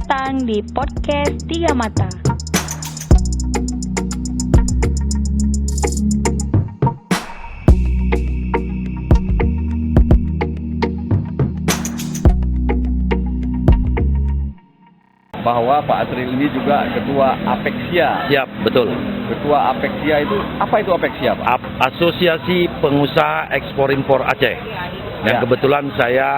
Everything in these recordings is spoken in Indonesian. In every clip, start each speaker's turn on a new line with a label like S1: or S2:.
S1: datang di podcast Tiga Mata.
S2: Bahwa Pak Asril ini juga Ketua Apeksia.
S3: Ya, betul.
S2: Ketua Apeksia itu, apa itu Apeksia, Pak?
S3: Asosiasi Pengusaha Ekspor Impor Aceh. Dan
S2: Ya.
S3: kebetulan saya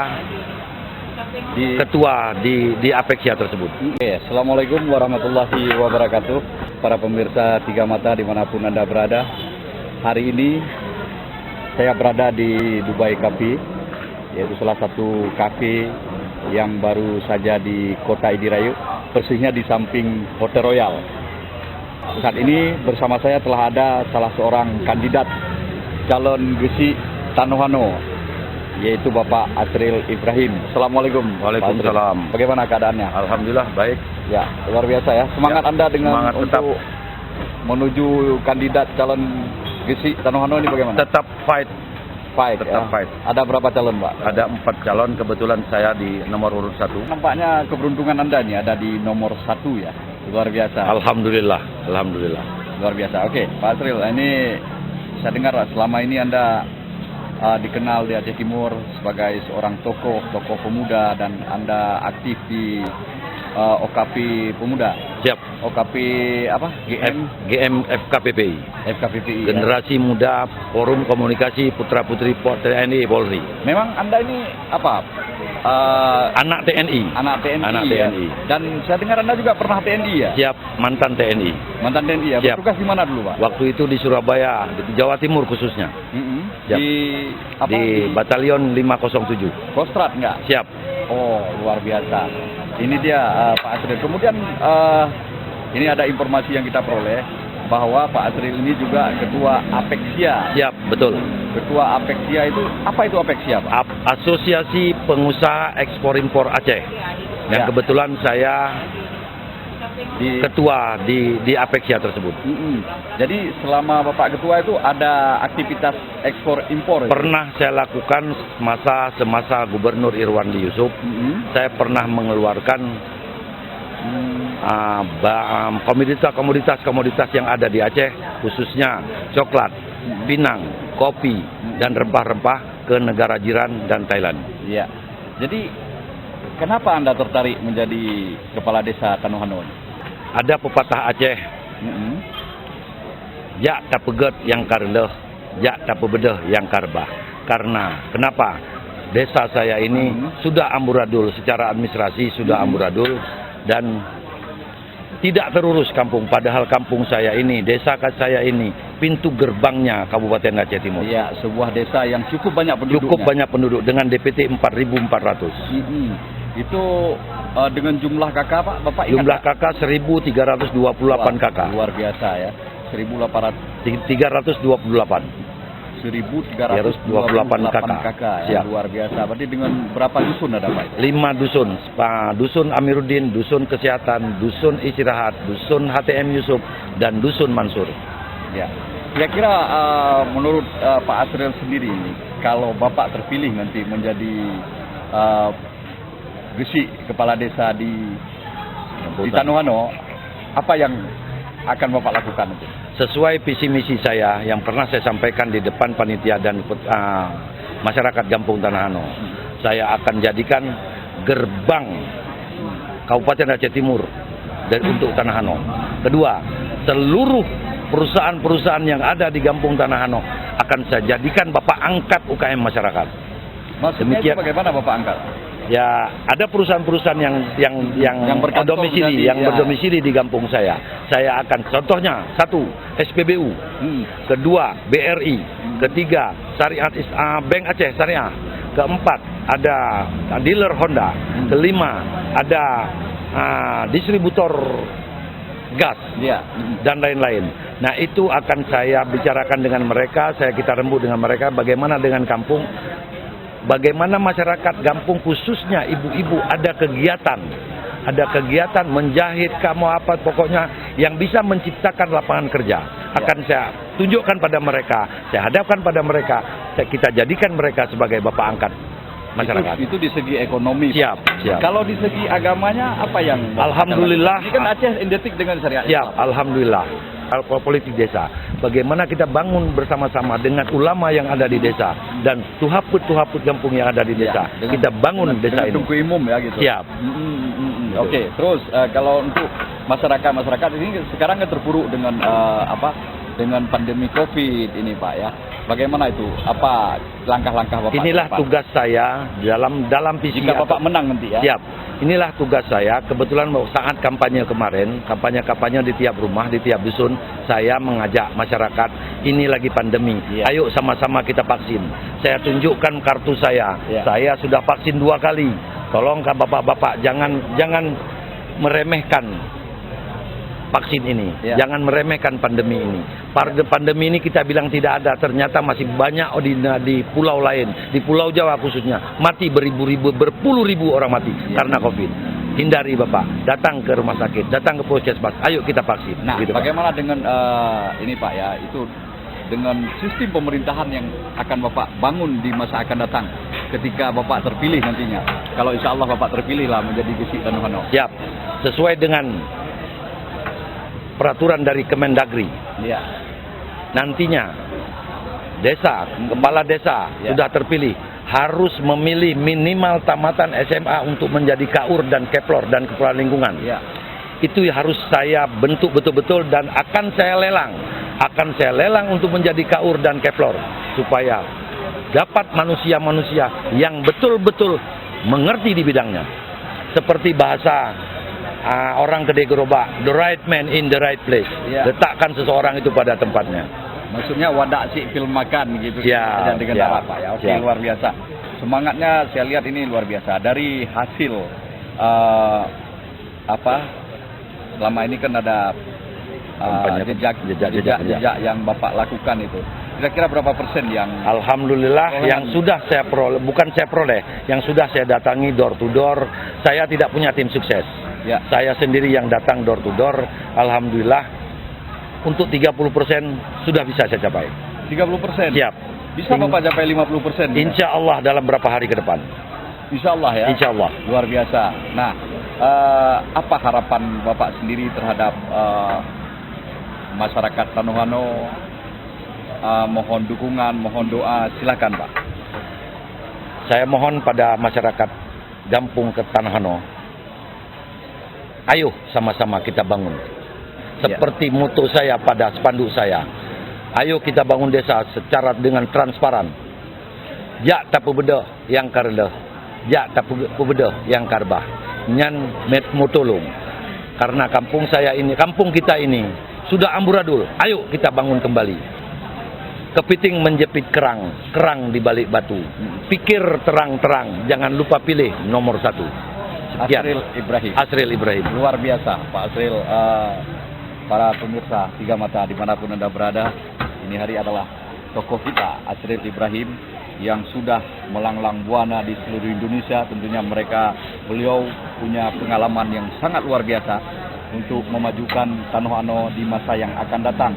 S3: ketua di Apeksia tersebut.
S2: Oke, Assalamualaikum warahmatullahi wabarakatuh. Para pemirsa Tiga Mata dimanapun Anda berada. Hari ini saya berada di Dubai Cafe, yaitu salah satu kafe yang baru saja di Kota Idirayu, persisnya di samping Hotel Royal. Saat ini bersama saya telah ada salah seorang kandidat calon Gesi Tanohano, yaitu Bapak Asril Ibrahim. Assalamualaikum.
S3: Waalaikumsalam.
S2: Bagaimana keadaannya?
S3: Alhamdulillah baik.
S2: Ya, luar biasa ya. Semangat
S3: Ya,
S2: Anda dengan
S3: semangat tetap.
S2: untuk menuju kandidat calon Gesi Tanohano ini bagaimana?
S3: Tetap fight.
S2: ya.
S3: Tetap fight.
S2: Ada berapa calon, Pak?
S3: Ada 4 calon, kebetulan saya di nomor urut 1.
S2: Nampaknya keberuntungan Anda nih ada di nomor 1 ya. Luar biasa.
S3: Alhamdulillah.
S2: Luar biasa. Oke, Pak Asril, ini saya dengar selama ini Anda dikenal di Aceh Timur sebagai seorang tokoh pemuda, dan Anda aktif di OKP Pemuda.
S3: Siap.
S2: OKP apa?
S3: GM FKPPI.
S2: FKPPI. Ya.
S3: Generasi Muda Forum Komunikasi Putra-Putri TNI Polri.
S2: Memang Anda ini apa?
S3: Anak TNI.
S2: Anak TNI.
S3: Anak
S2: ya?
S3: TNI.
S2: Dan saya dengar Anda juga pernah TNI ya?
S3: Siap, mantan TNI.
S2: Mantan TNI ya?
S3: Siap.
S2: Bertugas di mana dulu, Pak?
S3: Waktu itu di Surabaya, di Jawa Timur khususnya.
S2: Di
S3: Siap.
S2: apa?
S3: Di Batalion 507.
S2: Kostrat nggak?
S3: Siap.
S2: Oh, luar biasa. Ini dia Pak Asril. Kemudian ini ada informasi yang kita peroleh bahwa Pak Asril ini juga Ketua Apeksia.
S3: Siap, betul.
S2: Ketua Apeksia itu, apa itu Apeksia, Pak?
S3: Asosiasi Pengusaha Ekspor Impor Aceh. Dan
S2: Ya.
S3: kebetulan saya ketua di Apeksia tersebut.
S2: Jadi selama Bapak Ketua itu ada aktivitas ekspor impor?
S3: Pernah saya lakukan semasa Gubernur Irwandi Yusuf. Saya pernah mengeluarkan komoditas yang ada di Aceh, khususnya coklat, pinang, kopi, dan rempah-rempah ke negara jiran dan Thailand.
S2: Iya. Jadi kenapa Anda tertarik menjadi kepala desa Tanohano?
S3: Ada pepatah Aceh, jak tak peget yang karleh, jak tak pebedeh yang karbah. Karena kenapa? Desa saya ini sudah amburadul, secara administrasi sudah amburadul dan tidak terurus kampung. Padahal kampung saya ini, desa saya ini, pintu gerbangnya Kabupaten Aceh Timur.
S2: Iya, sebuah desa yang cukup banyak penduduknya.
S3: Cukup banyak penduduk dengan DPT 4.400.
S2: Itu dengan jumlah kakak, Pak, Bapak ingat?
S3: Jumlah kakak 1.328 kakak.
S2: Luar biasa ya.
S3: 328.
S2: 1.328 kakak ya. Luar biasa. Berarti dengan berapa dusun ada, Pak?
S3: 5 dusun. Dusun Amiruddin, dusun Kesehatan, dusun Istirahat, dusun HTM Yusuf, dan dusun Mansur.
S2: Ya. Kira-kira menurut Pak Asril sendiri, kalau Bapak terpilih nanti menjadi Gesi kepala desa di Tanohano, apa yang akan Bapak lakukan itu?
S3: Sesuai visi misi saya yang pernah saya sampaikan di depan panitia dan masyarakat Kampung Tanohano, saya akan jadikan gerbang Kabupaten Aceh Timur untuk Tanohano. Kedua, seluruh perusahaan-perusahaan yang ada di Kampung Tanohano akan saya jadikan Bapak angkat UKM masyarakat.
S2: Maksudnya itu bagaimana Bapak angkat?
S3: Ya, ada perusahaan-perusahaan yang berdomisili, berdomisili di kampung saya. Saya akan, contohnya, 1, SPBU, kedua, BRI, ketiga, Syariat Bank Aceh Syariah, keempat, ada dealer Honda, kelima, ada distributor gas, dan lain-lain. Nah, itu akan saya bicarakan dengan mereka, kita rembuk dengan mereka, bagaimana dengan kampung. Bagaimana masyarakat kampung khususnya ibu-ibu ada kegiatan menjahit, kamu apa, pokoknya yang bisa menciptakan lapangan kerja. Akan saya tunjukkan pada mereka, saya hadapkan pada mereka, kita jadikan mereka sebagai Bapak angkat masyarakat.
S2: Itu di segi ekonomi.
S3: Siap.
S2: Kalau di segi agamanya apa yang
S3: Alhamdulillah.
S2: ini kan Aceh identik dengan syariat.
S3: Siap, alhamdulillah. Politik desa, bagaimana kita bangun bersama-sama dengan ulama yang ada di desa dan tuhaput kampung yang ada di desa. Kita bangun desa ini.
S2: Tungku umum ya gitu.
S3: Siap.
S2: Oke, terus kalau untuk masyarakat ini sekarang kan terpuruk dengan dengan pandemi COVID ini Pak ya. Bagaimana itu? Apa langkah-langkah Bapak?
S3: Inilah tugas saya dalam visi.
S2: Jika Bapak menang nanti ya.
S3: Siap. Inilah tugas saya. Kebetulan saat kampanye kemarin, kampanye di tiap rumah, di tiap dusun, saya mengajak masyarakat, ini lagi pandemi. Ayo sama-sama kita vaksin. Saya tunjukkan kartu saya. Saya sudah vaksin 2 kali. Tolong Bapak-bapak jangan meremehkan vaksin ini. Jangan meremehkan pandemi ini. Pandemi ini kita bilang tidak ada, ternyata masih banyak di pulau lain, di Pulau Jawa khususnya, mati beribu-ribu, berpuluh-ribu orang mati karena COVID. Hindari Bapak, datang ke rumah sakit, datang ke puskesmas, ayo kita vaksin.
S2: Nah,
S3: gitu,
S2: bagaimana dengan ini Pak ya, itu dengan sistem pemerintahan yang akan Bapak bangun di masa akan datang ketika Bapak terpilih nantinya. Kalau insya Allah Bapak terpilih lah menjadi Gesi Tanuhano.
S3: Siap, sesuai dengan peraturan dari Kemendagri. Nantinya kepala desa sudah terpilih harus memilih minimal tamatan SMA untuk menjadi KAUR dan Keplor dan kepala lingkungan. Itu harus saya bentuk betul-betul dan akan saya lelang untuk menjadi KAUR dan Keplor supaya dapat manusia-manusia yang betul-betul mengerti di bidangnya. Seperti bahasa orang Kedai Gerobak, the right man in the right place. Letakkan seseorang itu pada tempatnya.
S2: Maksudnya wadak si film makan gitu. Dengan Pak ya. Oke, luar biasa. Semangatnya saya lihat ini luar biasa. Dari hasil selama ini kan ada jejak yang Bapak lakukan itu. Kira-kira berapa persen yang
S3: Alhamdulillah yang sudah saya peroleh, bukan saya peroleh, yang sudah saya datangi door to door. Saya tidak punya tim sukses. Saya sendiri yang datang door to door. Alhamdulillah untuk 30% sudah bisa saya capai.
S2: 30%?
S3: Siap.
S2: Bisa Bapak capai 50%?
S3: Insya Allah dalam berapa hari ke depan.
S2: Insya Allah ya? Insya Allah. Luar biasa. Nah, apa harapan Bapak sendiri terhadap masyarakat Tanuhano? Mohon dukungan, mohon doa, silakan Pak.
S3: Saya mohon pada masyarakat Gampung Tanuhano, ayo sama-sama kita bangun. Seperti moto saya pada spanduk saya, ayo kita bangun desa secara dengan transparan. Jak tapu beda yang karda, jak tapu beda yang karbah. Nyan met motolong. Karena kampung saya ini, kampung kita ini sudah amburadul. Ayo kita bangun kembali. Kepiting menjepit kerang di balik batu. Pikir terang-terang, jangan lupa pilih nomor 1. Asril Ibrahim.
S2: Luar biasa Pak Asril. Para pemirsa Tiga Mata dimanapun Anda berada, ini hari adalah tokoh kita Asril Ibrahim yang sudah melanglang buana di seluruh Indonesia. Tentunya beliau punya pengalaman yang sangat luar biasa untuk memajukan Tanuhano di masa yang akan datang.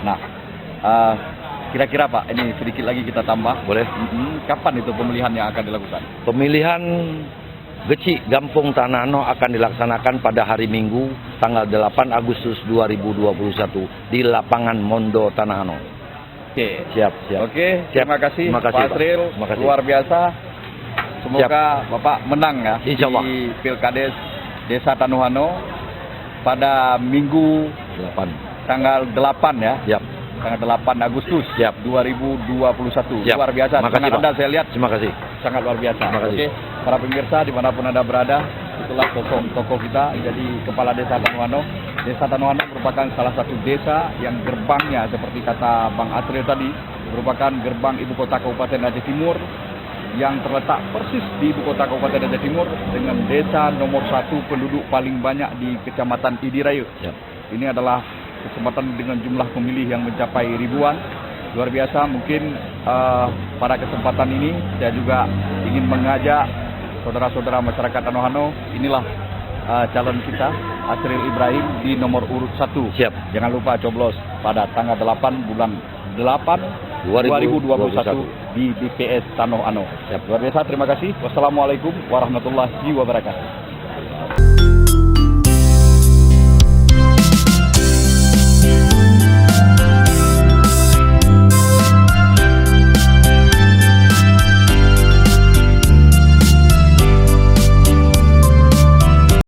S2: Nah, kira-kira Pak, ini sedikit lagi kita tambah.
S3: Boleh.
S2: Kapan itu pemilihan yang akan dilakukan? Pemilihan
S3: Geci Gampung Tanuhano akan dilaksanakan pada hari Minggu tanggal 8 Agustus 2021 di lapangan Mondo Tanuhano.
S2: Oke.
S3: Siap.
S2: Oke, terima kasih Pak Asril. Luar biasa. Semoga Bapak menang ya di Pilkades Desa Tanuhano pada Minggu tanggal 8 ya. Tanggal 8 Agustus 2021. Luar biasa.
S3: Makasih,
S2: Anda saya lihat.
S3: Terima kasih.
S2: Sangat luar biasa. Oke, para pemirsa dimanapun Anda berada, itulah tokoh kita. Jadi Kepala Desa Tanuhano. Desa Tanuhano merupakan salah satu desa yang gerbangnya seperti kata Bang Asril tadi, merupakan gerbang ibu kota Kabupaten Aceh Timur yang terletak persis di ibu kota Kabupaten Aceh Timur dengan desa nomor 1 penduduk paling banyak di Kecamatan Idirayu. Ini adalah kesempatan dengan jumlah pemilih yang mencapai ribuan. Luar biasa. Mungkin pada kesempatan ini saya juga ingin mengajak saudara-saudara masyarakat Tanuhano, inilah calon kita Asril Ibrahim di nomor urut 1. Jangan lupa coblos pada tanggal 8 bulan 8 2021 di BPS Tanoh Ano. Luar biasa, terima kasih. Wassalamualaikum warahmatullahi wabarakatuh.